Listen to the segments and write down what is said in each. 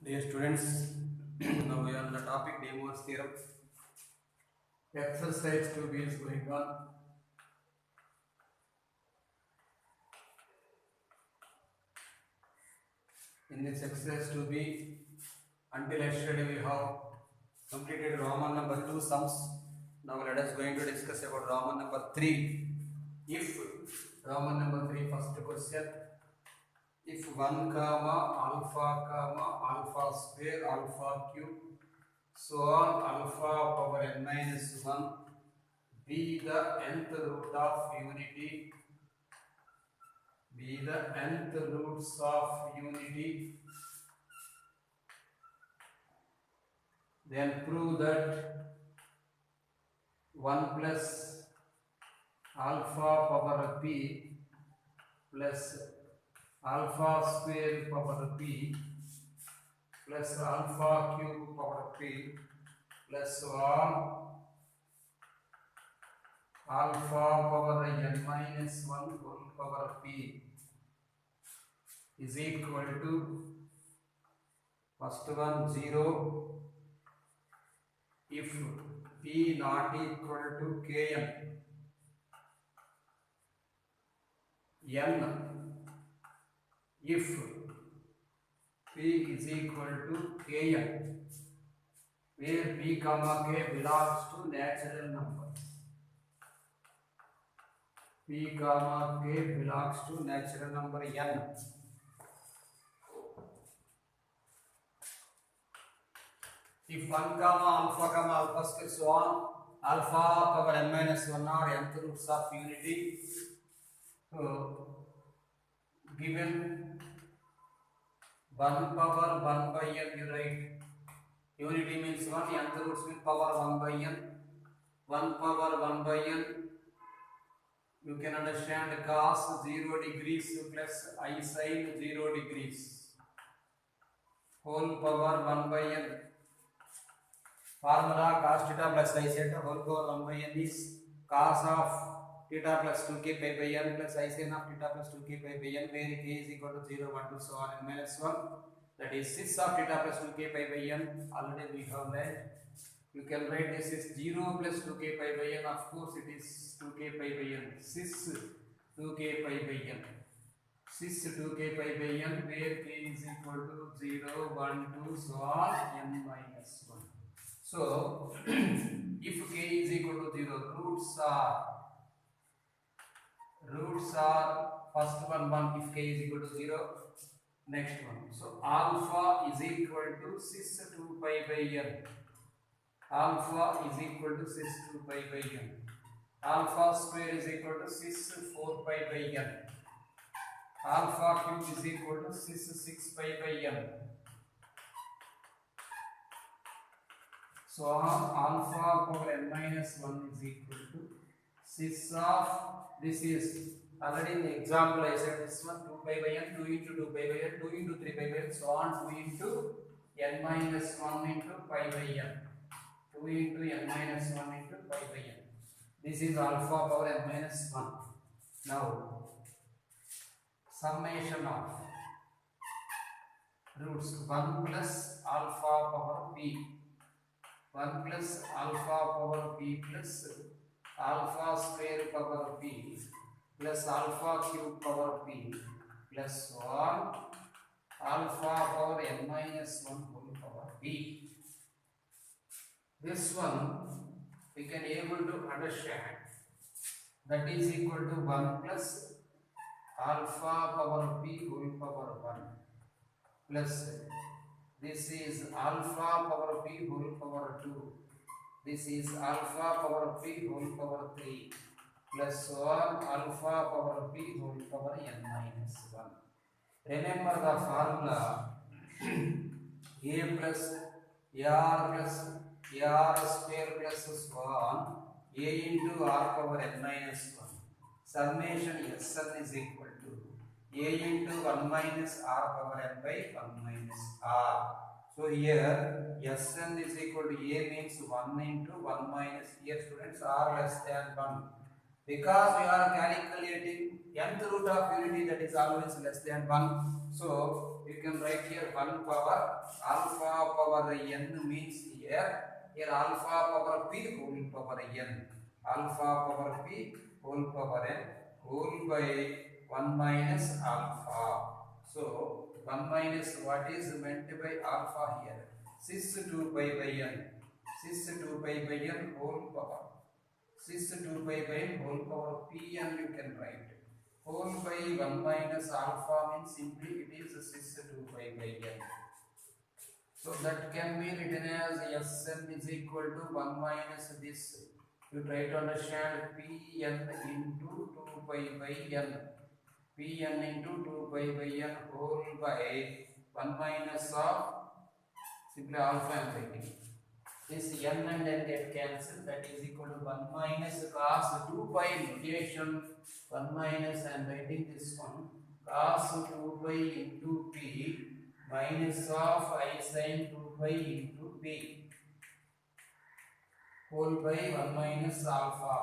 Dear students, now we are on the topic Demovires theorem. Exercise 2B is going on. In this exercise 2B, until yesterday we have completed Roman number 2 sums. Now let us going to discuss about Roman number 3. If Roman number 3 first question. If 1 comma alpha square alpha cube so on alpha power n minus 1 be the nth root of unity, then prove that 1 plus alpha power p plus alpha square power p plus alpha cube power p plus 1 alpha power n minus 1 whole power p is equal to first one 0 if p not equal to kn, n if p is equal to kn, where p comma k belongs to natural numbers. P comma k belongs to natural number n. If 1 comma alpha square so on alpha power n minus 1 or nth roots of unity, so given 1 power 1 by n, you write unity means 1, nth roots means power 1 by n, 1 power 1 by n, you can understand cos 0 degrees plus I sin 0 degrees whole power 1 by n. Formula cos theta plus I theta whole power 1 by n is cos of theta plus 2k pi by n plus I sin of theta plus 2k pi by n, where k is equal to 0, 1, 2, so on n minus 1. That is 6 of theta plus 2k pi by n. Already we have learned. You can write this is 0 plus 2k pi by n. Of course, it is 2k pi by n. 6 2k pi by n. 6 2k pi by n, where k is equal to 0, 1, 2, so on n minus 1. So, if k is equal to 0, roots are first one 1 if k is equal to 0, next one. So, alpha is equal to 6 2 pi by n. Alpha is equal to 6 2 pi by n. Alpha square is equal to 6 4 pi by n. Alpha cube is equal to 6 6 pi by n. So alpha power n minus 1 is equal to 6 of, this is already in the example I said this one 2 pi by n, 2 into 2 pi by n, 2 into 3 pi by n, so on 2 into n minus 1 into pi by n. 2 into n minus 1 into pi by n. This is alpha power n minus 1. Now, summation of roots 1 plus alpha power p, 1 plus alpha power p plus alpha square power p plus alpha cube power p plus 1 alpha power n minus 1 whole power p. This one we can able to understand, that is equal to 1 plus alpha power p whole power 1 plus this is alpha power p whole power 2, this is alpha power p whole power 3 plus 1 alpha power p whole power n minus 1. Remember the formula a plus ar plus ar square plus 1 a into r power n minus 1. Summation Sn is equal to a into 1 minus r power n by 1 minus r. So here Sn is equal to a means 1 into 1 minus, here students r less than 1. Because we are calculating nth root of unity, that is always less than 1. So you can write here 1 power alpha power n means here alpha power p whole power n, alpha power p whole power n whole by 1 minus alpha. So 1 minus what is meant by alpha here? Cis 2 pi by n, cis 2 pi by n whole power, cis 2 pi by n whole power p, and you can write whole by 1 minus alpha means simply it is cis 2 pi by n. So that can be written as Sn is equal to 1 minus this. You try to understand Pn into 2 pi by n, Pn into 2 pi by n whole by 1 minus of simply alpha and writing. This n and n get cancelled, that is equal to 1 minus cos 2 pi notation, 1 minus I am writing this one, cos 2 pi into p minus of I sin 2 pi into p whole by 1 minus alpha.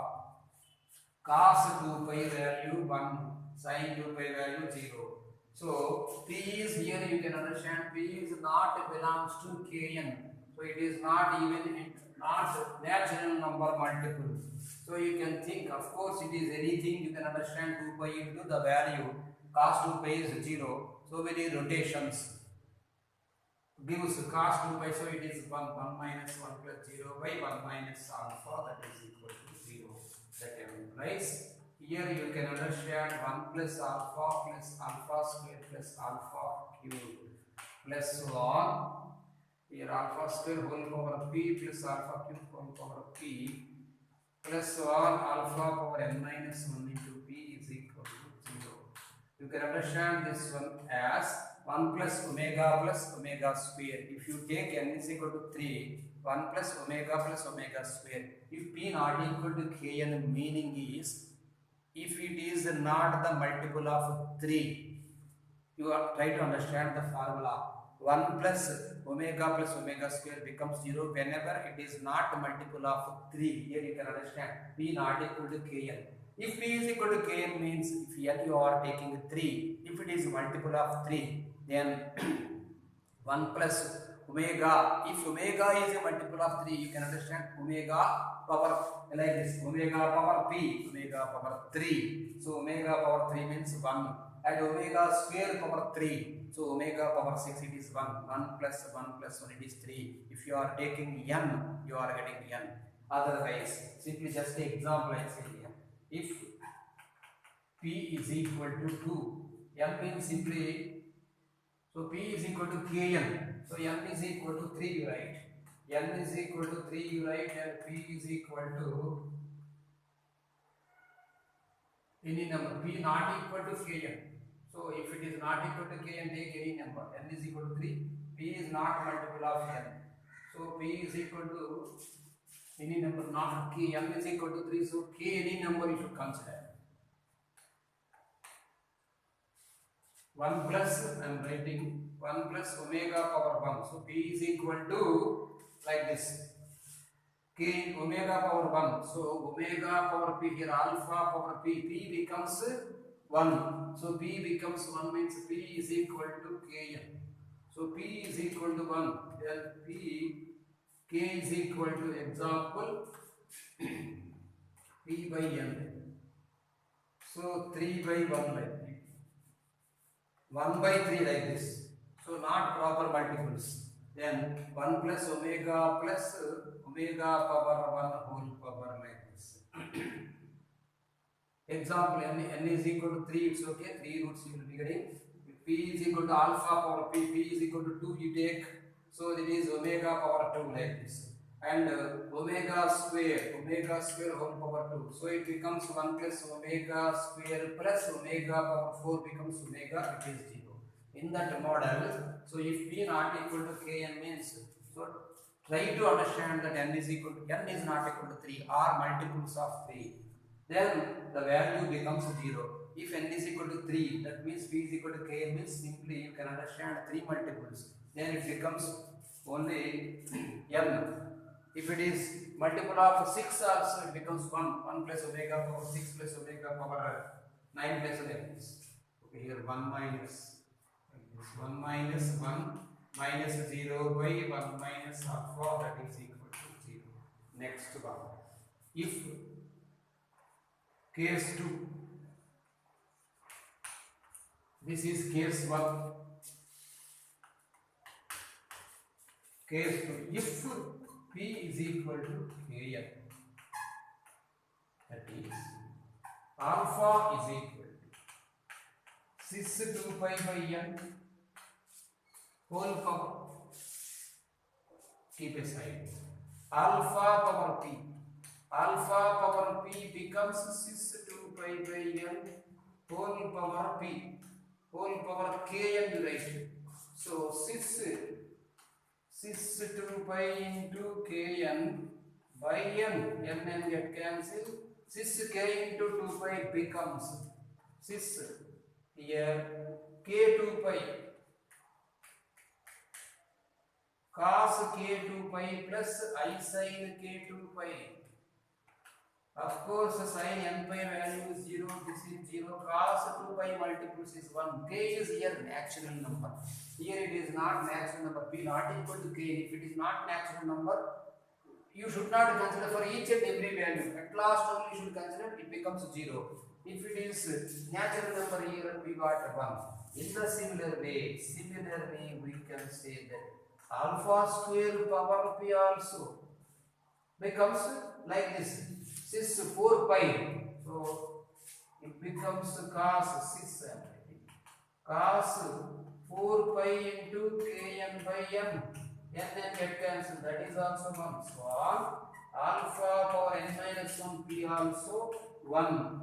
Cos 2 pi value 1, sin 2 pi value 0. So p is here, you can understand p is not belongs to kn. So it is not even not natural number multiple. So you can think, of course it is anything, you can understand 2 pi into the value cos 2 pi is 0. So many rotations gives cos 2 pi, so it is 1 minus 1 plus 0 by 1 minus alpha, that is equal to 0. That implies here you can understand 1 plus alpha square plus alpha cube plus 1. Here alpha square whole power p plus alpha cube whole power p plus 1 alpha power n minus 1 into p is equal to 0. You can understand this one as 1 plus omega square. If you take n is equal to 3, 1 plus omega square. If p not equal to kn, meaning is if it is not the multiple of 3, you are try to understand the formula. 1 plus omega square becomes 0 whenever it is not multiple of 3. Here you can understand p not equal to kn. If p is equal to kn means if n you are taking 3, if it is multiple of 3, then 1 plus omega, if omega is a multiple of 3, you can understand omega power like this, omega power p, omega power 3. So omega power 3 means 1, and omega square power 3. So omega power 6, it is 1. 1 plus 1 it is 3. If you are taking n, you are getting n. Otherwise, simply just an example I say here. If p is equal to 2, n means simply, so p is equal to kn. So n is equal to 3, you write. N is equal to 3, you write, and p is equal to any number. P not equal to kn. So if it is not equal to kn, take any number. N is equal to 3. P is not multiple of n. So p is equal to any number, not k. N is equal to 3. So k any number you should consider. 1 plus, I am writing 1 plus omega power 1. So p is equal to like this, k omega power 1. So omega power p, here alpha power p, p becomes 1. So p becomes 1 means p is equal to kn. So p is equal to 1, then k is equal to example p by n. So 3 by 1 like 1 by 3 like this. So not proper multiples. Then 1 plus omega power 1 whole power like this. Example, n is equal to 3, it's okay. 3 roots you will be getting. If p is equal to alpha power p, p is equal to 2, you take. So it is omega power 2 like this. And omega square whole power 2. So it becomes 1 plus omega square plus omega power 4 becomes omega, it is 0. In that model, so if p not equal to kn means, so try to understand that n is equal to, n is not equal to 3 or multiples of 3. Then the value becomes 0. If n is equal to 3, that means p is equal to kn means simply you can understand 3 multiples. Then it becomes only n. If it is multiple of 6 also, it becomes 1. 1 plus omega power 6 plus omega power 9 plus 11. Okay, here 1 minus 1 minus 1 minus 0 by 1 minus alpha, that is equal to 0. Next one. If case 2, this is case 1. Case 2, if P is equal to Kn, that is alpha is equal to cis 2 pi by n whole power, keep aside, alpha power P becomes cis 2 pi by n whole power P, whole power Kn you write. So cis 2 pi into Kn by n get cancelled. Cis k into 2 pi becomes cis here k2 pi cos k2 pi plus I sin k2 pi. Of course, sin n pi value is 0, this is 0, cos 2 pi multiples is 1. K is here natural number. Here it is not natural number, P not equal to K. If it is not natural number, you should not consider for each and every value. At last only you should consider it becomes 0. If it is natural number, here we got 1. In the similar way we can say that alpha square power P also becomes like this. Cis 4 pi, so it becomes cos 6 cos 4 pi into Kn by n get cancelled, that is also 1. So alpha power n minus 1 P also 1.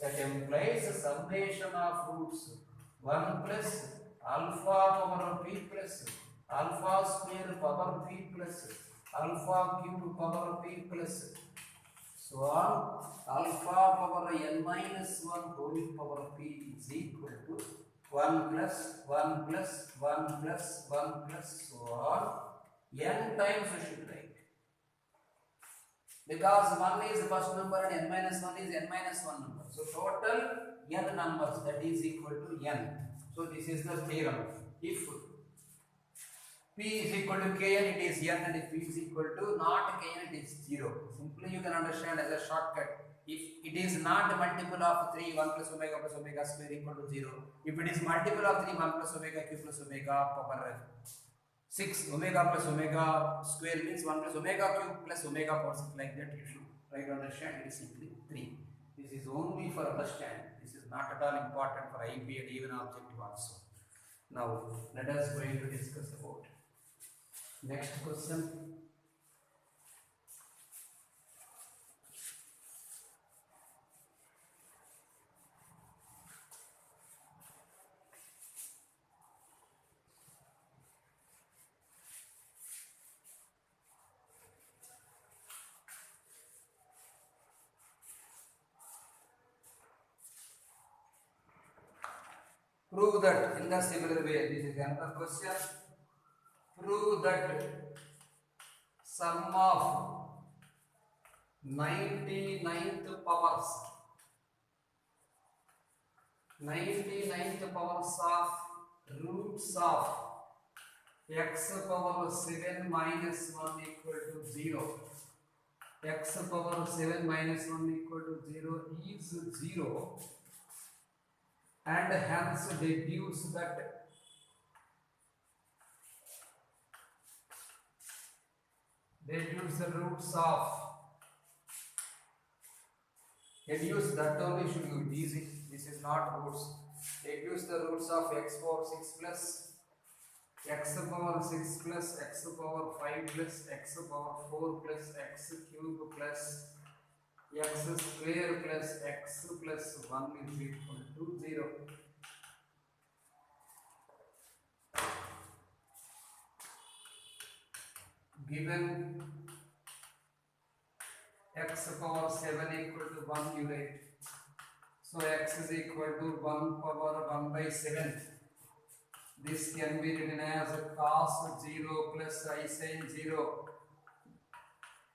That implies the summation of roots 1 plus alpha power P plus alpha square power P plus alpha cube power P plus so on alpha power n minus 1 whole power P is equal to 1 plus 1 plus 1 plus 1 plus so on n times we should write, because 1 is the first number and n minus 1 is n minus 1 number. So total n numbers, that is equal to n. So this is the theorem. If P is equal to Kn, it is n, and if P is equal to not Kn, it is 0. Simply you can understand as a shortcut. If it is not multiple of 3, 1 plus omega square equal to 0. If it is multiple of 3, 1 plus omega cube plus omega power 6, omega plus omega square means 1 plus omega cube plus omega power 6, like that you should try to understand. It is simply 3. This is only for understand. This is not at all important for IP and even objective also. Now let us going to discuss about next question. Prove that in the similar way. This is another question. Prove that sum of 99th powers of roots of x power 7 minus 1 equal to 0. X power 7 minus 1 equal to 0 is 0, and hence deduce that the roots of, deduce that only should be easy. This is not roots. Deduce the roots of x power 6 plus x power 6 plus x power 5 plus x power 4 plus x cube plus x square plus x plus 1 is equal to 0. Given x power 7 equal to 1, you write. So x is equal to 1 power 1 by 7. This can be written as cos 0 plus I sin 0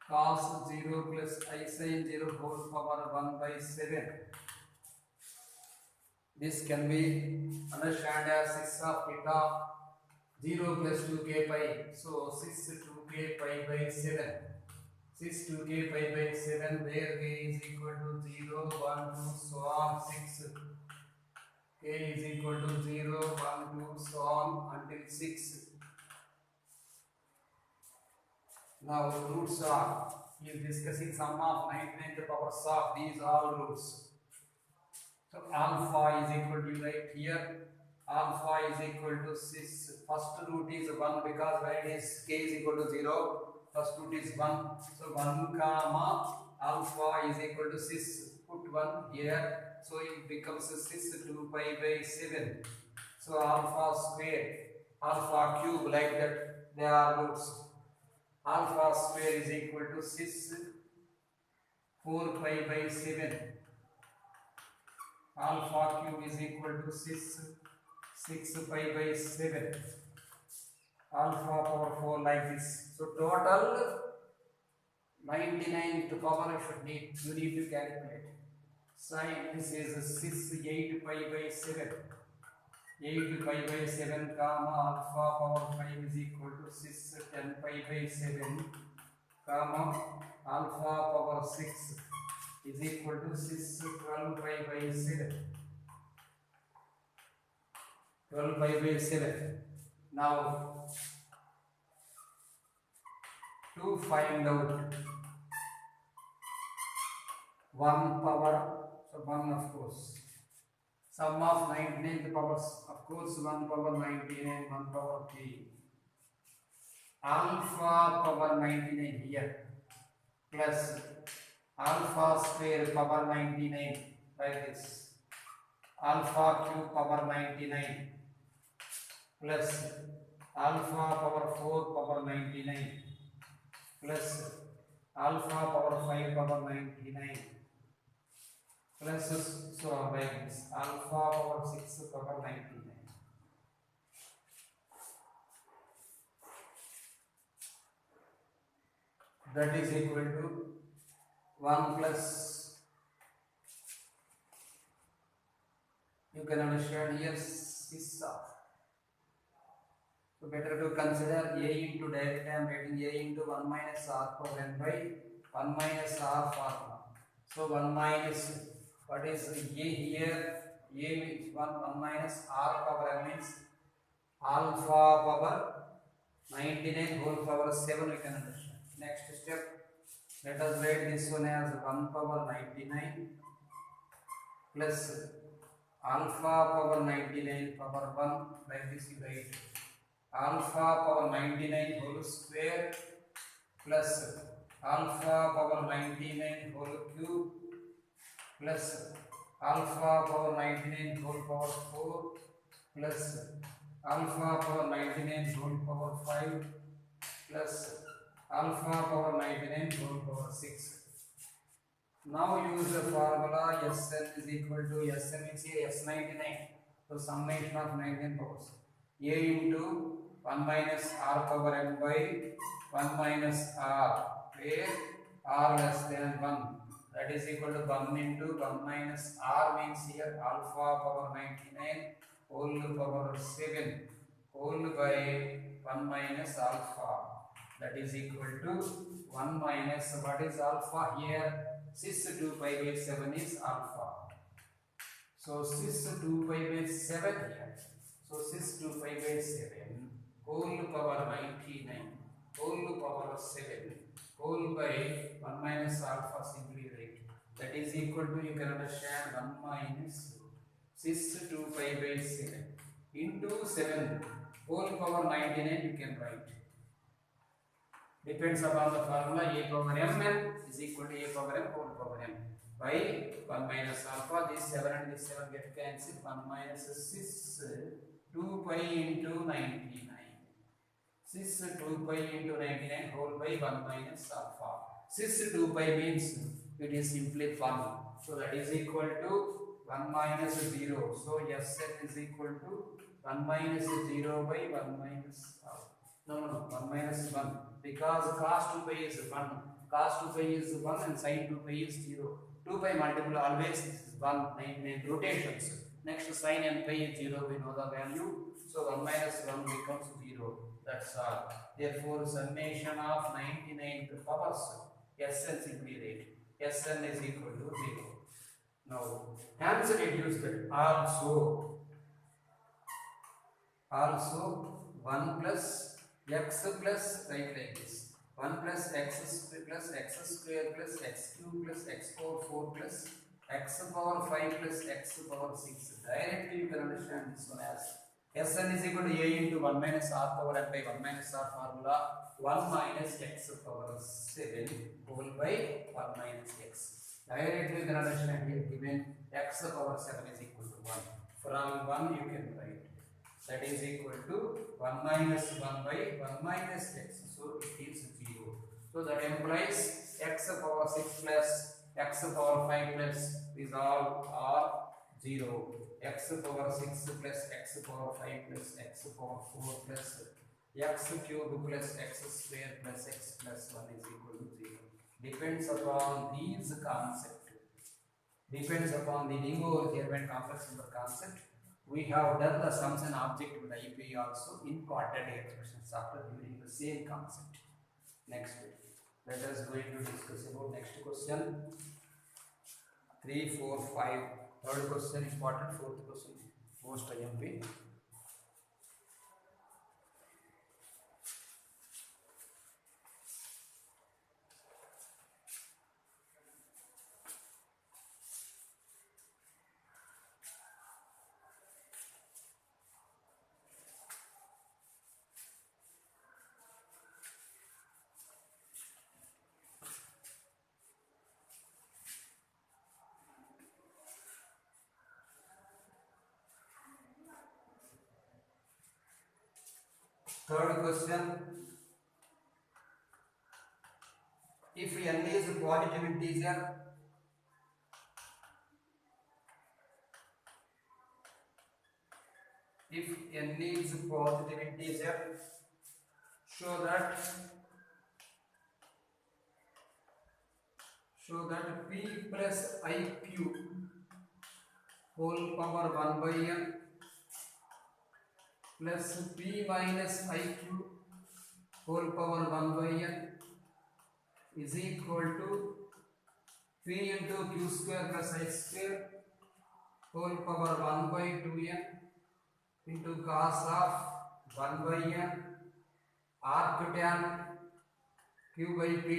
cos 0 plus I sin 0 whole power 1 by 7. This can be understood as 6 of theta 0 plus 2k pi. So 6 2k pi by 7. 6 2k pi by 7 where k is equal to 0, 1, 2, so on 6. K is equal to 0, 1, 2, so on until 6. Now roots are, he is discussing sum of 99th powers of these all roots. So alpha is equal to, right here, alpha is equal to 6. First root is 1 because when it is k is equal to 0, first root is 1. So 1 comma alpha is equal to 6. Put 1 here. So it becomes 6 2 pi by 7. So alpha square, alpha cube, like that, they are roots. Alpha square is equal to 6 4 pi by 7. Alpha cube is equal to 6 pi by 7. Alpha power 4 like this. So total 99 to power you need to calculate. Sin this is 6 8 pi by 7. 8 pi by 7 comma alpha power 5 is equal to 6 10 pi by 7 comma alpha power 6 is equal to 6 12 pi by 7. 12 pi by 7. Now to find out 1 power, so 1 of course. Sum of 99th powers, of course 1 power 99, 1 power 3. Alpha power 99 here plus alpha square power 99 like this. Alpha cube power 99 plus alpha power 4 power 99 plus alpha power 5 power 99 plus so on like this. Alpha power 6 power 99. That is equal to 1 plus, you can understand here 6 of. So better to consider a into direct, I am writing a into 1 minus r power n by 1 minus r formula. So 1 minus, what is a here? A means 1 minus r power n means alpha power 99 whole power 7, we can understand. Next step, let us write this one as 1 power 99 plus alpha power 99 power 1, like this you write. Alpha power 99 whole square plus alpha power 99 whole cube plus alpha power 99 whole power 4 plus alpha power 99 whole power 5 plus alpha power 99 whole power 6. Now use the formula Sn is equal to, Sn means here S99. So summation of 99 powers. A into 1 minus r power n by 1 minus r, where r less than 1. That is equal to 1 into 1 minus r means here alpha power 99 whole power 7 whole by 1 minus alpha. That is equal to 1 minus, what is alpha here? 6 2 pi by 7 is alpha. So 6 2 pi by 7 here. So 6 2 pi by 7 whole power 99 whole power 7 whole by 1 minus alpha, simply write. That is equal to, you can understand, 1 minus 6 2 pi by 7 into 7 whole power 99, you can write. Depends upon the formula. A power mn is equal to a power m whole power m by 1 minus alpha. This 7 and this 7 get cancelled. 1 minus 6 2 pi into 99. 6 2 pi into 99 whole by 1 minus alpha. 6 2 pi means it is simply 1. So that is equal to 1 minus 0. So Sn is equal to 1 minus 0 by 1 minus alpha. No, 1 minus 1. Because cos 2 pi is 1. cos 2 pi is 1 and sin 2 pi is 0. 2 pi multiple always is 1 9 rotations. Next sin n pi is 0, we know the value. So 1 minus 1 becomes 0. That's all. Therefore, summation of 99th powers Sn simply write. Sn is equal to 0. Now, hence reduce that also 1 plus x plus write like this 1 plus x square plus x square plus x cube plus x power 4 plus x power 5 plus x power 6. Directly you can understand this one as Sn is equal to a into 1 minus r power n by 1 minus r formula 1 minus x power 7 whole by 1 minus x. Directly you can understand here given x power 7 is equal to 1. From 1 you can write that is equal to 1 minus 1 by 1 minus x. So it is 0. So that implies x power 6 plus x power 5 plus is all are 0. X power 6 plus x power 5 plus x power 4 plus x cube plus x square plus x plus 1 is equal to 0. Depends upon these concept. Depends upon the Demovires and complex number concept. We have done the sums and objective IP also in quadratic expressions after during the same concept. Next, let us going to discuss about next question. 3, 4, 5. Third question important. Fourth question most IMP. Third question, if n is a positive integer, show that p plus iq whole power 1 by n plus p minus iq whole power 1 by n is equal to p into q square plus I square whole power 1 by 2n into cos of 1 by n arctan q by p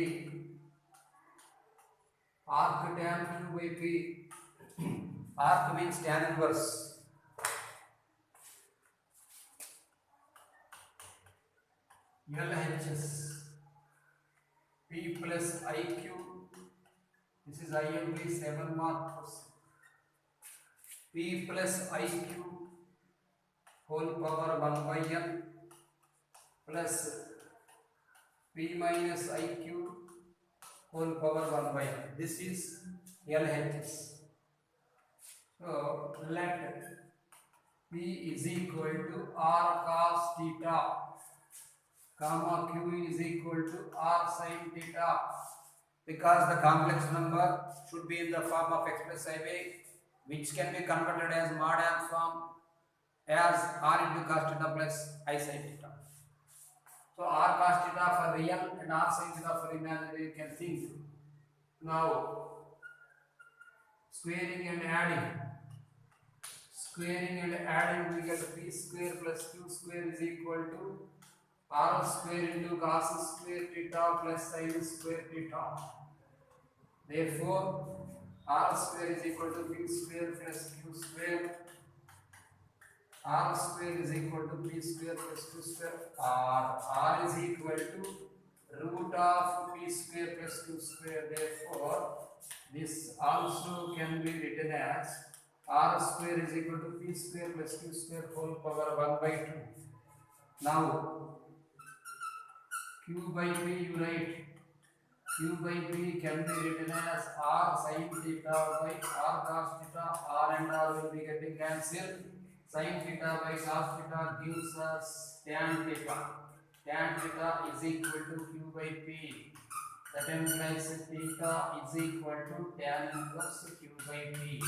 arctan q by p. Arc means tan inverse. LHS P plus IQ. This is IMP 7 mark question. P plus IQ whole power 1 by n plus P minus IQ whole power 1 by n. This is LHS. So let P is equal to R cos theta comma q is equal to r sin theta, because the complex number should be in the form of x plus iv, which can be converted as mod n form as r into cos theta plus I sin theta. So r cos theta for real and r sin theta for imaginary, you can think. Now squaring and adding we get p square plus q square is equal to r square into cos square theta plus sin square theta. Therefore, r square is equal to p square plus q square. R square is equal to p square plus q square. R is equal to root of p square plus q square. Therefore, this also can be written as r square is equal to p square plus q square whole power 1 by 2. Now, q by p you write. Q by p can be written as r sin theta by r cos theta. R and r will be getting cancelled. Sin theta by cos theta gives us tan theta. Tan theta is equal to q by p. That implies theta is equal to tan inverse q by t.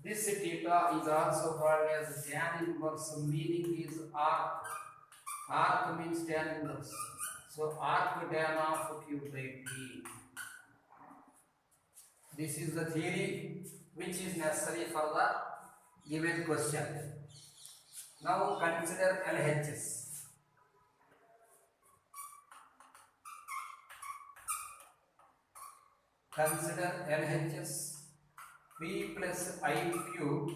This theta is also called as tan inverse, meaning is arc. Arc means tan inverse. So arc tan of q by t. This is the theory which is necessary for the given question. Now consider LHS. Consider LHS p plus I cube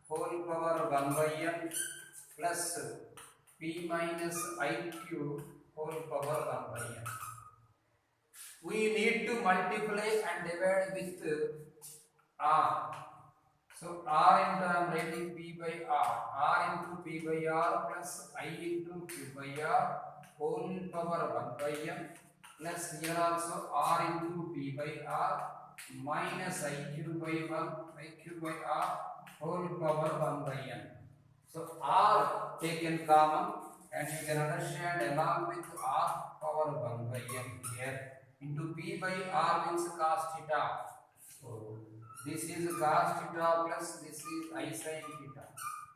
whole power 1 by n plus p minus I cube whole power 1 by n. We need to multiply and divide with r. So r into I am writing p by r into p by r plus I into q by r whole power 1 by n plus here also r into p by r minus iq by 1 by r whole power 1 by n. So r taken common and you can understand along with r power 1 by n here into p by r means cos theta. So this is cos theta plus this is I sin theta.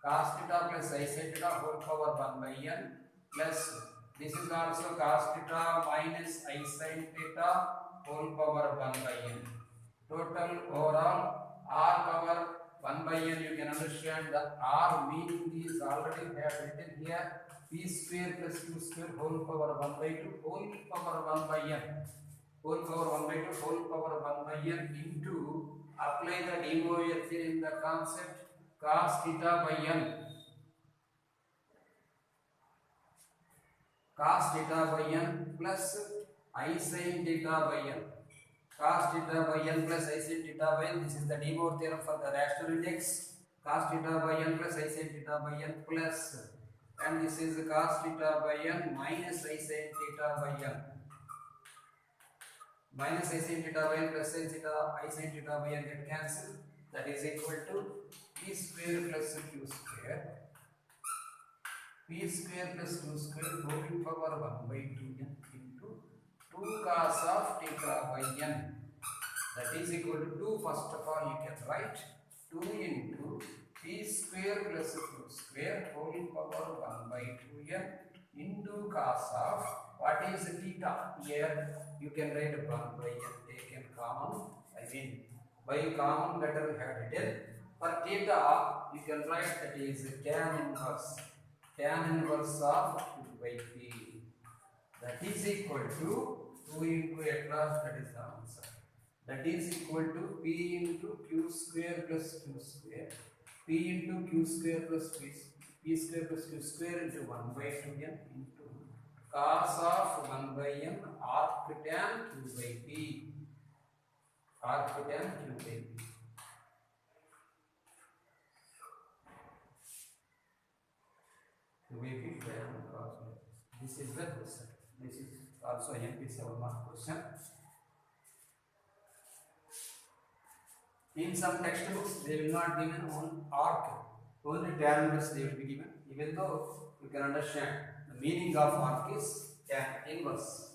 Cos theta plus I sin theta whole power 1 by n plus this is also cos theta minus I sin theta whole power 1 by n. Total overall r power 1 by n, you can understand the r meaning is already have written here p square plus q square whole power 1 by 2 whole power 1 by n. Whole power 1 by 2 whole power 1 by n into apply the Demovires theorem in the concept cos theta by n. Cos theta by n plus I sin theta by n. Cos theta by n plus I sin theta by n. This is the Demovires theorem for the rational index. Cos theta by n plus I sin theta by n plus, and this is cos theta by n minus I sin theta by n. Minus I sin theta by n plus sin theta I sin theta by n get cancelled. That is equal to p square plus q square. P square plus q square whole power 1 by 2n into 2 cos of theta by n. That is equal to 2. First of all, you can write 2 into p square plus q square whole power 1 by 2n into cos of what is theta. Here you can write 1 by n taken common. I mean by common letter we have written. For theta you can write that is tan inverse of q by p. That is equal to 2 into at last, that is the answer. That is equal to p into q square plus q square. P into q square plus p square plus q square into 1 by 2n into cos of 1 by n arc tan q by p. Arc tan q by p. This is the question. This is also a MP 7 mark question. In some textbooks, they will not given on arc, only tan inverse they will be given. Even though you can understand the meaning of arc is tan inverse.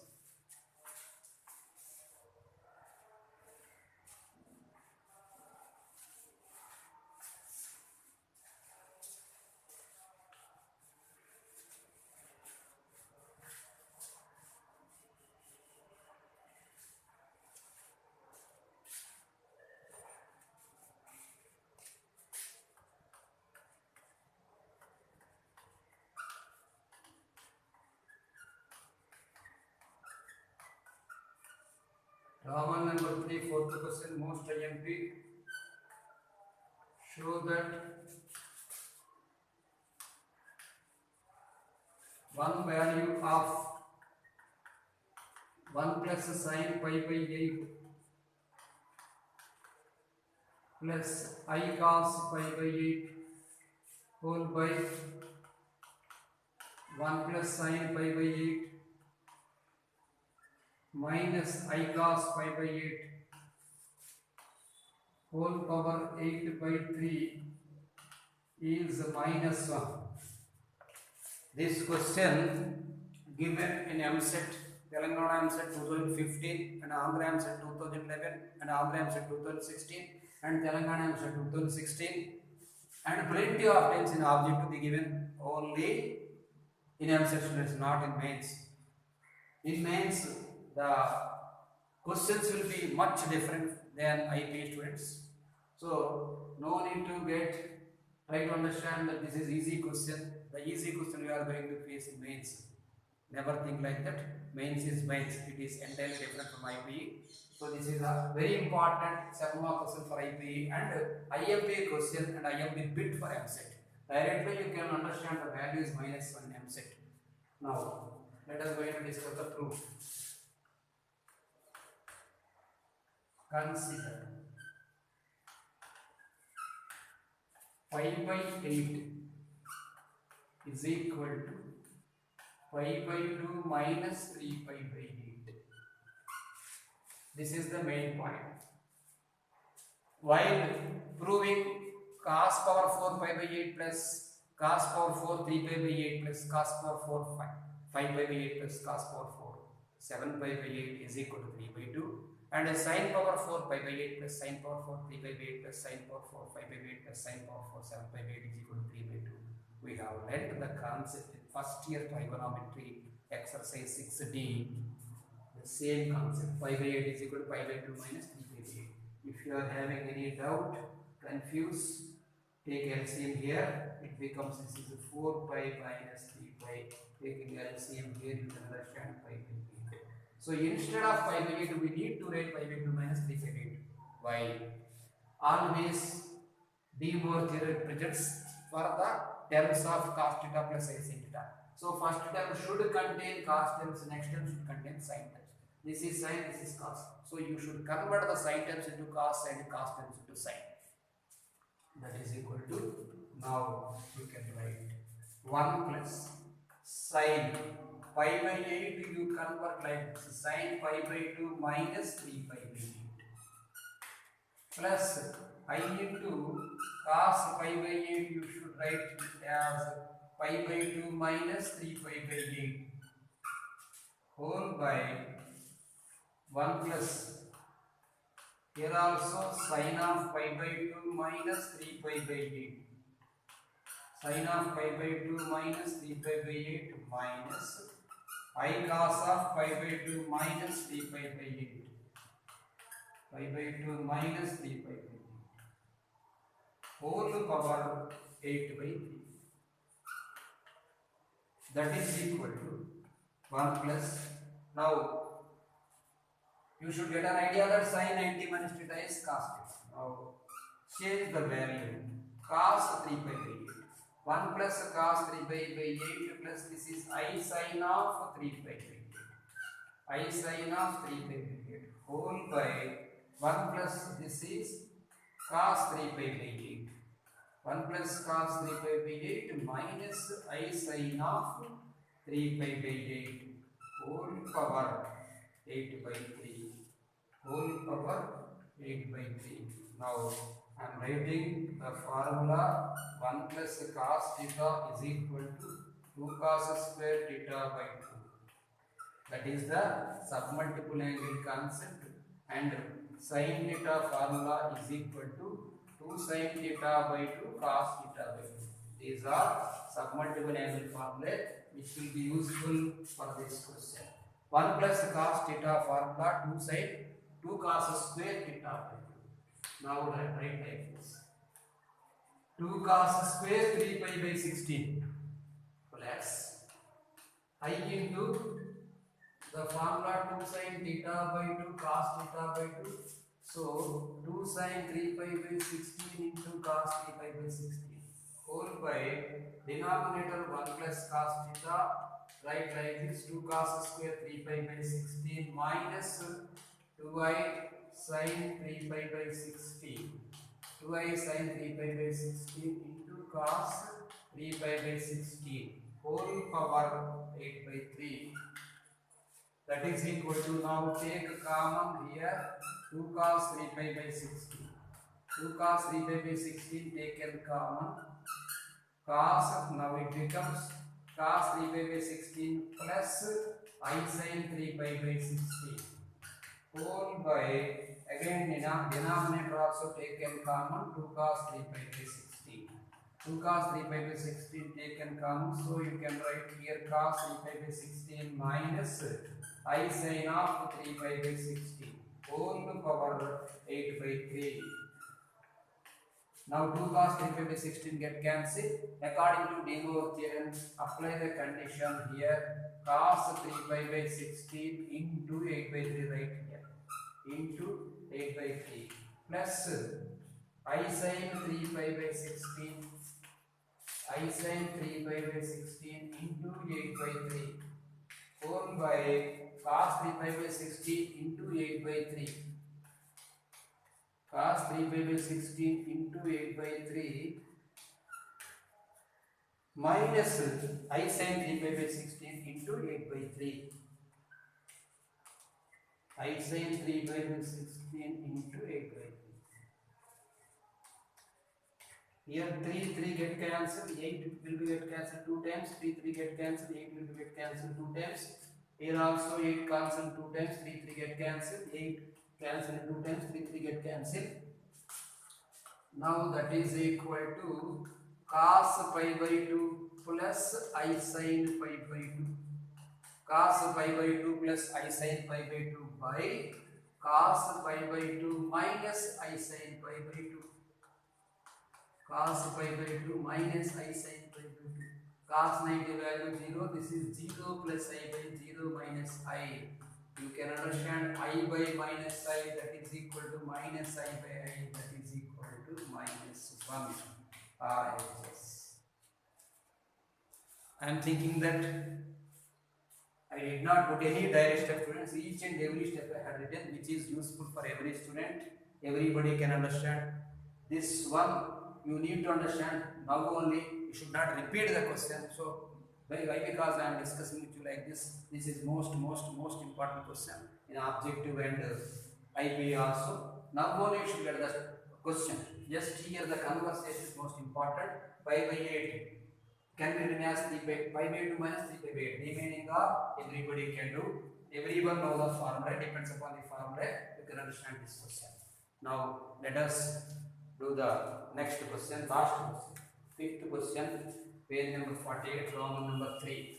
Roman number 3, fourth question, most IMP. Show that one value of 1 plus sin pi by 8 plus I cos pi by 8 whole by 1 plus sin pi by 8 minus I cos pi by 8 whole power 8 by 3 is minus 1. This question given in MSET Telangana I'm set 2015 and Andhra I'm set 2011 and Andhra I'm set 2016 and Telangana I'm set 2016 and plenty of times in object to be given only in MCET students, not in mains. In mains, the questions will be much different than IP students. So no need to try to understand that this is easy question. The easy question we are going to face in mains. Never think like that. Mains is mains. It is entirely different from IPE. So this is a very important 7 mark question for IPE and IMP question and IMP bit for MCET. Directly you can understand the value is -1 in MCET. Now let us go and discuss the proof. Consider 5/8 is equal to 5/2 minus 3/8. This is the main point. While proving cos power 4 pi/8 plus cos power 4 3 pi/8 plus cos power 4 5 pi/8 plus cos power 4 7 pi/8 is equal to 3/2 and sin power 4 pi/8 plus sin power 4 3 pi/8 plus sin power 4 5 pi/8 plus sin power 4 7 pi/8 is equal to 3/2. We have learnt the concept in first year trigonometry exercise 6D. The same concept 5/8 is equal to 5/2 minus 3/8. If you are having any doubt, confused, take LCM here. It becomes this is 4 pi minus 3 pi. Taking LCM here, you can understand 5/8. So instead of 5/8, we need to write 5/2 minus 3/8. Why? Always Demovires theorem presents for the terms of cos theta plus sin theta. So first term should contain cos terms, next term should contain sin terms. This is sin, this is cos. So you should convert the sin terms into cos and cos terms into sin. That is equal to, now you can write 1 plus sin 5/8 you convert like this, sin 5/2 minus 3/8 plus I into cos 5/8 you should write it as 5/2 minus 3/8 whole by 1 plus here also sin of 5/2 minus 3/8 sin of 5/2 minus 3/8 minus I cos of 5/2 minus 3/8 5/2 minus 3/8 whole power 8/3. That is equal to 1 plus. Now you should get an idea that sin 90 minus theta is cos theta. Now change the value cos 3/8. 1 plus cos 3/8 plus this is I sin of 3/8. I sin of 3/8 whole by 1 plus this is cos 3/8. 1 plus cos 3/8 minus I sin of 3/8 whole power 8/3 whole power 8/3. Now I am writing the formula 1 plus cos theta is equal to 2 cos square theta by 2. That is the submultiple angle concept, and sin theta formula is equal to 2 sin theta by 2 cos theta by 2. These are submultiple angle formula which will be useful for this question. 1 plus cos theta formula 2 sin 2 cos square theta by 2. Now write like this. 2 cos square 3 pi by 16 plus I into the formula 2 sin theta by 2 cos theta by 2. So 2 sin 3 pi by 16 into cos 3 pi by 16 whole by denominator 1 plus cos theta. Write like this 2 cos square 3 pi by 16 minus 2i sin 3 pi by 16. 2i sin 3 pi by 16 into cos 3 pi by 16 whole power 8/3. That is equal to, now take common here 2 cos 3 pi by 16. 2 cos 3 pi by 16 taken common. Cos, now it becomes cos 3 pi by 16 plus I sin 3 pi by 16 whole by, again denominator also taken common, 2 cos 3 pi by 16. 2 cos 3 pi by 16 taken common, so you can write here cos 3 pi by 16 minus I sin of 3 pi by 16 whole power 8 by 3. Now 2 cos 3 pi by 16 get cancelled. According to Demovires theorem, apply the condition here. Cos 3 pi by 16 into 8 by 3 right here. Into 8 by 3 plus I sin 3 pi by 16. I sin 3 pi by 16 into 8 by 3 whole by cos 3 pi by 16 into 8 by 3. Cos 3 pi by 16 into 8 by 3 minus I sin 3 pi by 16 into 8 by 3. I sin 3 pi by 16 into 8 by 3. Here 3 get cancelled, 8 will be get cancelled 2 times, 3 get cancelled, 8 will be get cancelled 2 times. Here also 8 cancelled 2 times, 3 get cancelled, 8 cancelled 2 times, 3 get cancelled. Now that is equal to cos pi by 2 plus I sin pi by 2. Cos pi by 2 plus I sin pi by 2 by cos pi by 2 minus I sin pi by 2. Cos pi by 2 minus I sin pi by 2. Cos 90 value 0. This is 0 plus I by 0 minus I. You can understand I by minus I, that is equal to minus I by I, that is equal to minus 1 RHS. I am thinking that I did not put any direct step students. Each and every step I had written, which is useful for every student. Everybody can understand. This one you need to understand now only. You should not repeat the question. So why? Because I am discussing with you like this. This is most important question in objective and IB also. Now only you should get the question. Just here the conversation is most important. 5 by 8 can be written as 3 by 2 minus 3 by 8. Remaining are everybody can do. Everyone knows the formula. Depends upon the formula. You can understand this question. Now let us do the next question, last question, fifth question, page number 48, Roman number 3.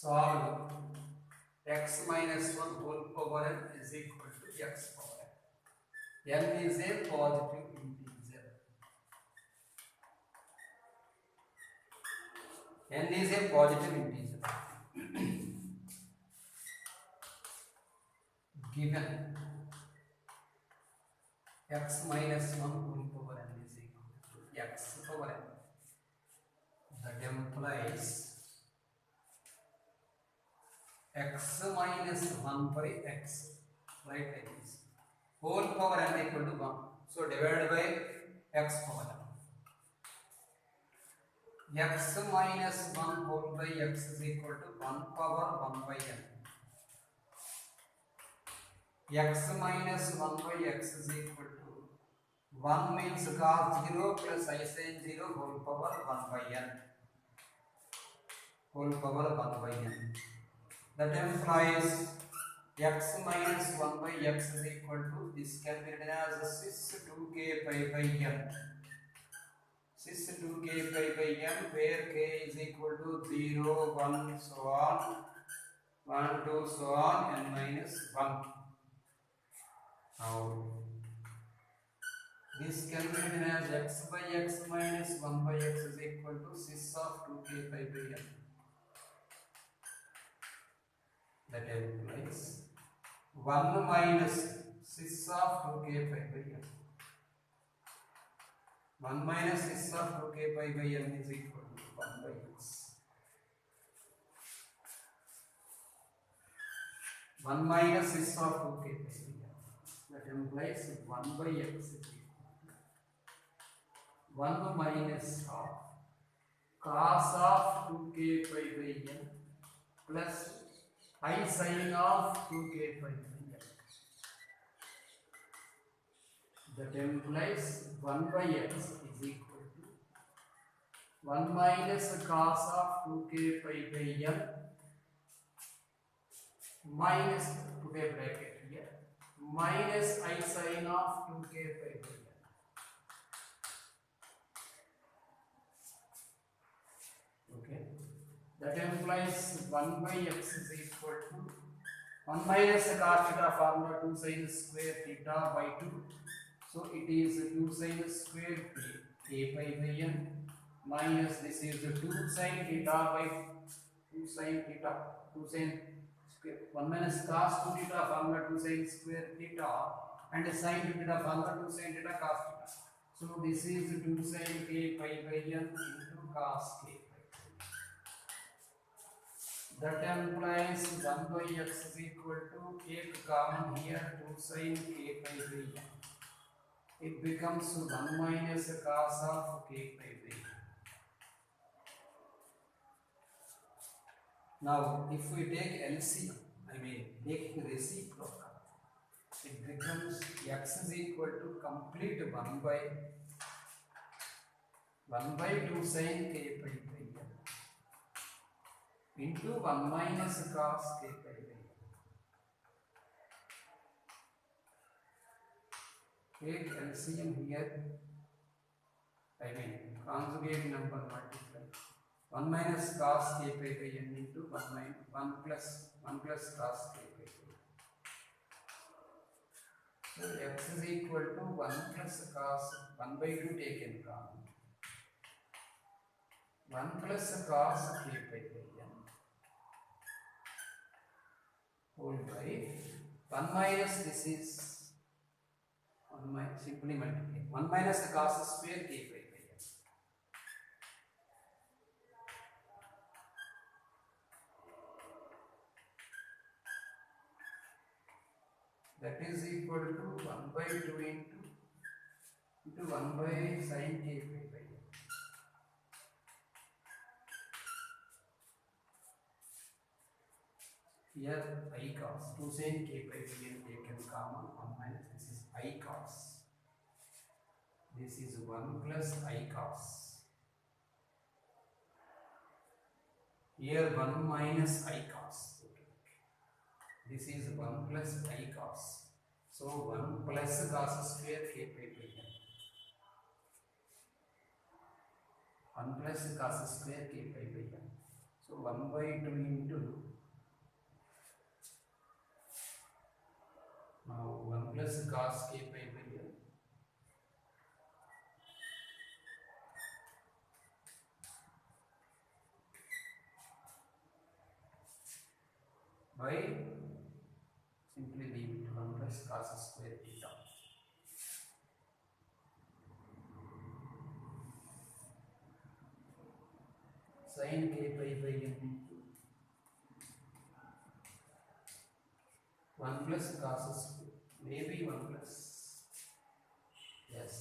Solve x minus 1 whole power n is equal to x power n. N is a positive integer. N is a positive integer. Given x minus 1 whole power n is equal to x power n. That implies x minus 1 by x, right, like this. Whole power n equal to 1. So divided by x power n. X minus 1 whole by x is equal to 1 power 1 by n. X minus 1 by x is equal to 1 means cos 0 plus I sin 0 whole power 1 by n. Whole power 1 by n. That implies x minus 1 by x is equal to, this can be written as cis 2k pi by n. Cis 2k pi by n, where k is equal to 0, 1, so on, 1, 2, so on, n minus 1. Now, this can be written as x by x minus 1 by x is equal to cis of 2k pi by n. That implies 1 minus cis of 2k pi by n. 1 minus cis of 2k pi by n is equal to 1 by x. 1 minus is of 2k by n. That implies 1 by x is equal to 1 minus of cos of 2k pi by n plus I sin of 2k pi by n. That implies 1 by x is equal to 1 minus cos of 2k pi by n minus, put a bracket here, minus I sin of 2k pi by n. Okay, that implies 1 by x is equal to 1 minus cos theta formula 2 sin square theta by 2. So it is 2 sin square k pi by n minus this is 2 sin theta by 2 sin theta 2 sin square 1 minus cos 2 theta formula 2 sin square theta and sin theta formula 2 sin theta cos theta. So this is 2 sin k pi by n into cos k. That implies 1 by x is equal to take common here 2 sin k pi by n. It becomes 1 minus cos of k pi by n. Now, if we take LCM, take reciprocal, it becomes x is equal to complete 1 by 2 sin k pi by n into 1 minus cos k pi by n. Take LCM here, conjugate number multiply 1 minus cos k pi by n into 1 plus cos k pi by n. So x is equal to 1 plus cos 1 by 2 taken common 1 plus cos k pi by n whole by 1 minus this is 1 minus simply multiply 1 minus cos square k pi by n. That is equal to 1 by 2 into 1 by sin k pi by n. Here I cos 2 sin k pi by n taken common 1 minus this is I cos. This is 1 plus I cos. Here 1 minus I cos. This is 1 plus I cos. So 1 plus cos square k pi by n. 1 plus cos square k pi by n. So 1 by 2 into now 1 plus cos k pi by n by simply leave it 1 plus cos square theta. Sin k pi by n into 1 plus cos square, maybe 1 plus, yes,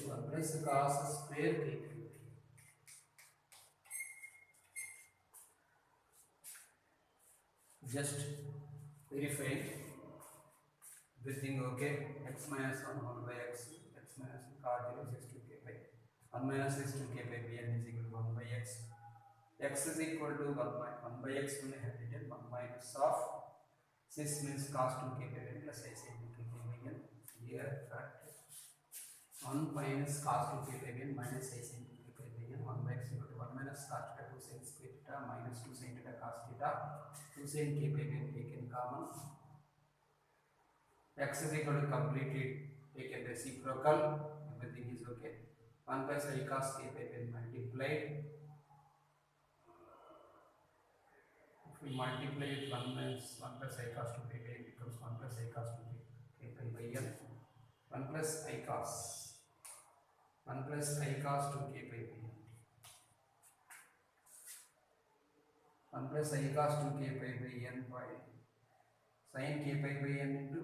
1 plus cos square k pi by n. Just verify everything okay. X minus 1 whole by x minus 1 cos 0 is 2k by 1 minus is 2k by b n is equal to 1 by x. X is equal to 1 by x when I have written 1 minus of 6 means cos 2k by n plus I sin 2k by n. Here fact 1 minus cos 2k by n minus I sin 2k by n 1 by x equal to 1 minus cos theta 2 sin square theta minus 2 sin theta cos theta 2 sin k by n taken common. X is equal to completely taken reciprocal, everything is okay. 1 plus I cos k by n multiplied. If we multiply it 1 minus 1 plus I cos 2k by n becomes 1 plus I cos 2k by n 1 plus I cos 1 plus I cos 2k by n 1 plus I cos 2k by n by sin k pi by n into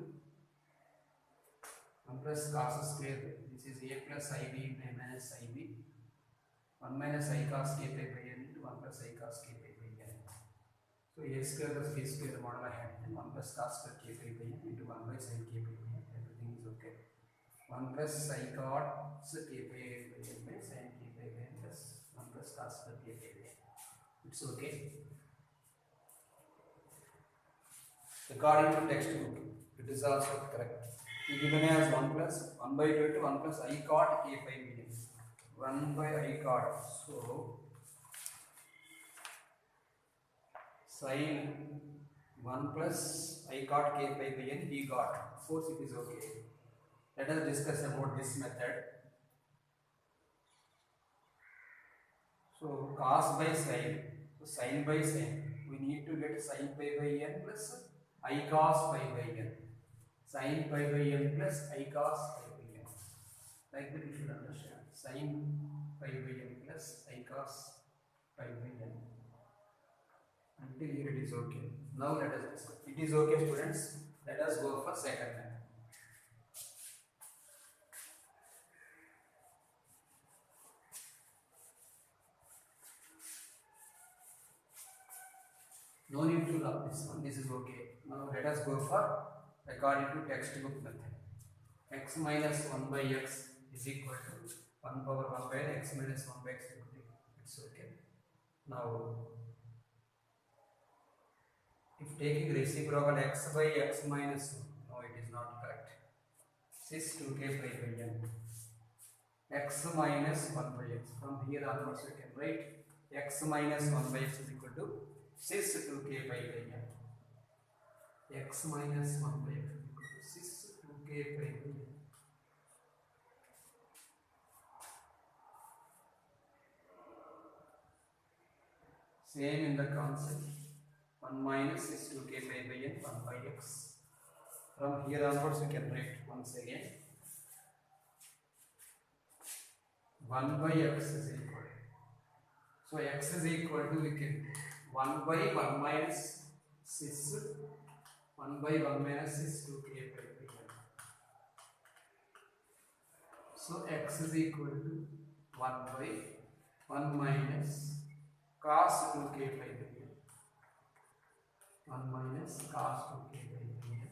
1 plus cos square. This is a plus ib minus ib. 1 minus I cos k pi by n into 1 plus I cos k pi by n. So a square plus b square model I had 1 plus cos square k pi by n into 1 by sin k pi by n. Everything is okay. 1 plus I cos k pi by n by sin k pi by n plus 1 plus cos square k pi by n. It's okay. According to textbook, it is also correct. It given as 1 plus 1 by 2 to 1 plus I cot k pi by n. 1 by I cot. So sin 1 plus I cot k pi by n he got. Of course it is okay. Let us discuss about this method. So cos by sin, so sin by sin, we need to get sin pi by n plus I cos pi by n. Sin pi by n plus I cos pi by n. Like that you should understand. Sin pi by n plus I cos pi by n. Until here it is okay. Now let us discuss. It is okay, students. Let us go for second method. No need to love this one. This is okay. Now let us go for according to textbook method. X minus 1 by x is equal to 1 power 1 by x minus 1 by x. It's okay. Now if taking reciprocal x by x minus 1, no, it is not correct. Cis 2k pi by n. X minus 1 by x. From here onwards we can write x minus 1 by x is equal to cis 2k pi by n. X minus 1 by x is equal to cis 2k pi by n. Same in the concept. 1 minus cis 2k pi by n 1 by x. From here onwards we can write once again 1 by x is equal. So x is equal to, we can 1 by 1 minus cis 1 by 1 minus cis 2k pi by n. So x is equal to 1 by 1 minus cos 2k pi by n. 1 minus cos 2k by n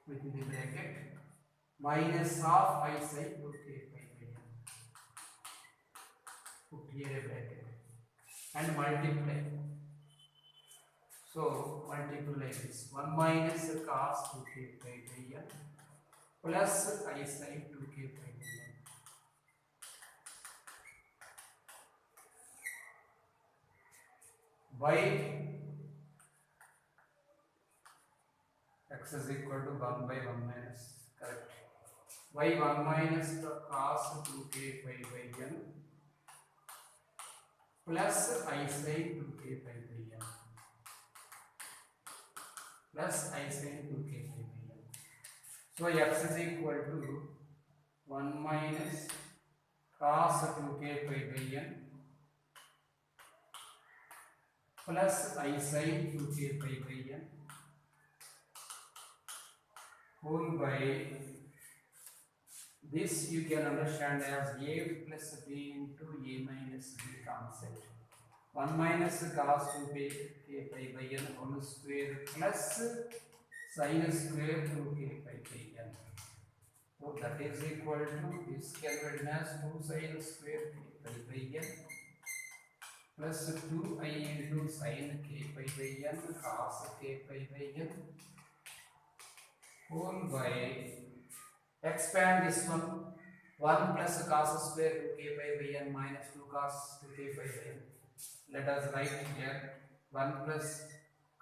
within the bracket minus of I sin 2k by n. Put here a bracket and multiply. So multiply like this: 1 minus cos 2k by n plus I sin 2k by n. By x is equal to 1 by 1 minus, correct, by 1 minus the cos 2k by n plus I sin 2k by n plus I sin 2k by n. So x is equal to 1 minus cos 2k by n plus I sin 2k by n whole by this you can understand as a plus b into a minus b concept. 1 minus cos 2k by n whole square plus sin square 2k by n. So that is equal to, this can be written as 2 sin square k by n plus 2i into sin k by n cos k by n whole by, expand this one, 1 plus cos square 2k by n minus 2 cos 2k by n. Let us write here 1 plus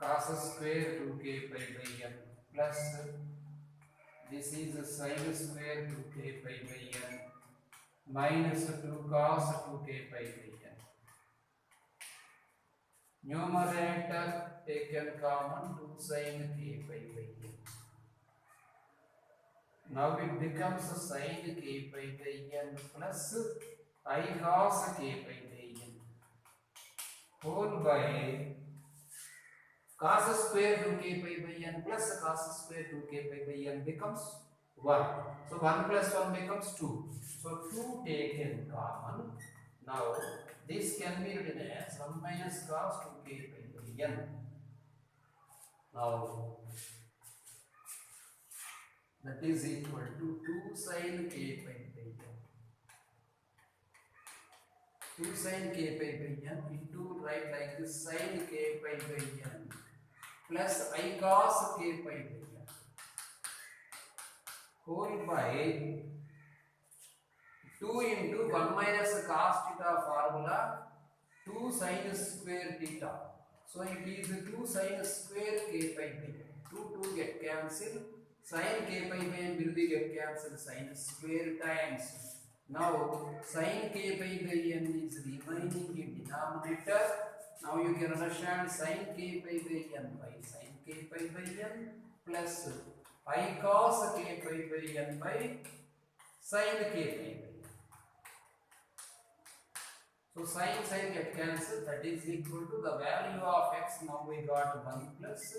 cos square 2k by n plus this is sin square 2k by n minus 2 cos 2k by n. Numerator taken common 2 sin k by n. Now it becomes sin k by n plus I cos k by n whole by cos square 2k pi by n plus cos square 2k pi by n becomes 1. So 1 plus 1 becomes 2. So 2 taken common. Now this can be written as 1 minus cos 2k pi by n. Now that is equal to 2 sin k pi by n. 2 sin k pi by n into, write like this, sin k pi by n plus I cos k pi by n whole by 2 into 1 minus cos theta formula 2 sin square theta. So it is 2 sin square k pi by n. 2 get cancelled. Sin k pi by n will be get cancelled. Sin square times. Now sin k pi by n is remaining in denominator. Now you can understand sin k pi by n by sin k pi by n plus I cos k pi by n by sin k pi by n. So sin get cancelled, that is equal to the value of x. Now we got 1 plus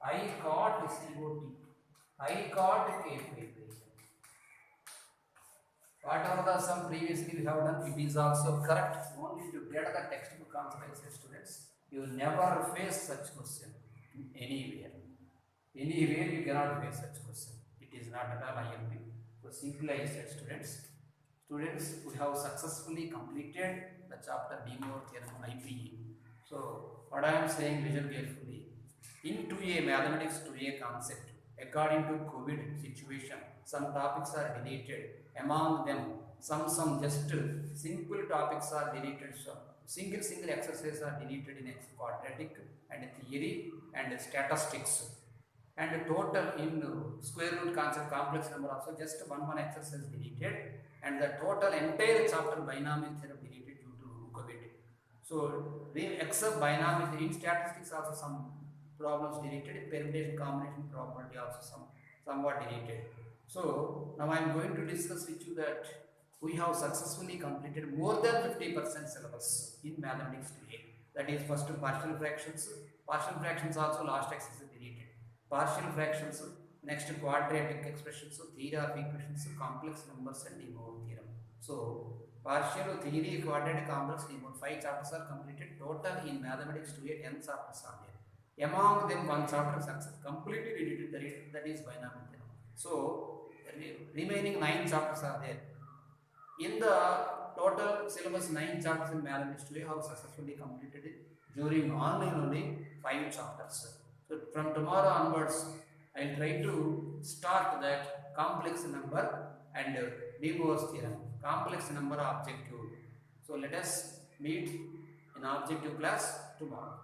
I cot COT, I cot k pi by n. Whatever the sum previously we have done, it is also correct. Only to get the textbook answer, students, you will never face such question anywhere. Anywhere you cannot face such question. It is not at all IMP. So simply I said, students, we have successfully completed the chapter Demovires theorem IPE. So what I am saying, listen carefully. In 2A mathematics 2A concept, according to COVID situation, some topics are deleted. Among them, some just simple topics are deleted. So single exercises are deleted in quadratic and theory and statistics. And total in square root concept complex number also just one exercise deleted, and the total entire chapter binomial theorem deleted due to COVID. So except binomial in statistics also some problems deleted, permutation combination probability also somewhat deleted. So now I am going to discuss with you that we have successfully completed more than 50% syllabus in mathematics today. That is first partial fractions. Partial fractions also last exercise deleted. Partial fractions, next quadratic expressions, theory of equations, complex numbers and Demovires theorem. So partial, theory, quadratic, complex, Demovires, 5 chapters are completed. Total in mathematics 2A 10 chapters are there. Among them 1 chapter success completely deleted, that is binomial theorem. So remaining 9 chapters are there. In the total syllabus 9 chapters in mathematics 2A have successfully completed it. During online only 5 chapters. So from tomorrow onwards, I will try to start that complex number and Demovires theorem, complex number objective. So let us meet in objective class tomorrow.